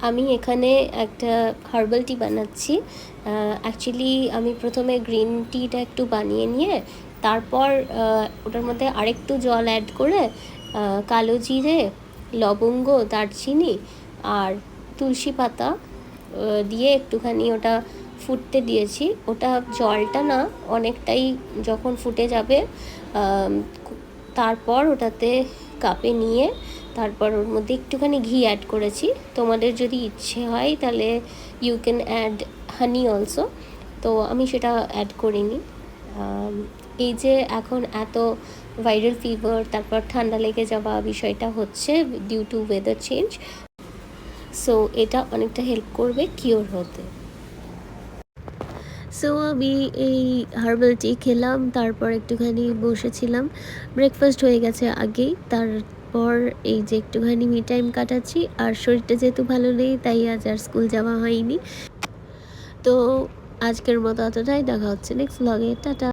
আমি এখানে একটা হার্বাল টি বানাচ্ছি। অ্যাকচুয়ালি আমি প্রথমে গ্রিন টিটা একটু বানিয়ে নিয়ে তারপর ওটার মধ্যে আরেকটু জল অ্যাড করে কালো জিরে, লবঙ্গ, দারচিনি আর তুলসী পাতা দিয়ে একটুখানি ওটা ফুটতে দিয়েছি। ওটা জলটা না অনেকটাই যখন ফুটে যাবে তারপর ওটাতে কাপে নিয়ে তারপর ওর মধ্যে একটুখানি ঘি অ্যাড করেছি। তোমাদের যদি ইচ্ছে হয় তাহলে you can add honey also, তো আমি সেটা অ্যাড করিনি। এই যে এখন এত ভাইরাল ফিভার, তারপর ঠান্ডা লেগে যাওয়া বিষয়টা হচ্ছে due to weather change, so এটা অনেকটা হেল্প করবে কিওর হতে। সো আমি এই হার্বাল টি খেলাম, তারপর একটুখানি বসেছিলাম। ব্রেকফাস্ট হয়ে গেছে আগেই, তারপর এই যে একটুখানি মি টাইম কাটাচ্ছি। আর শরীরটা যেহেতু ভালো নেই তাই আজ আর স্কুল যাওয়া হয়নি। তো আজকের মতো এতটাই, দেখা হচ্ছে নেক্সট ব্লগে। টাটা।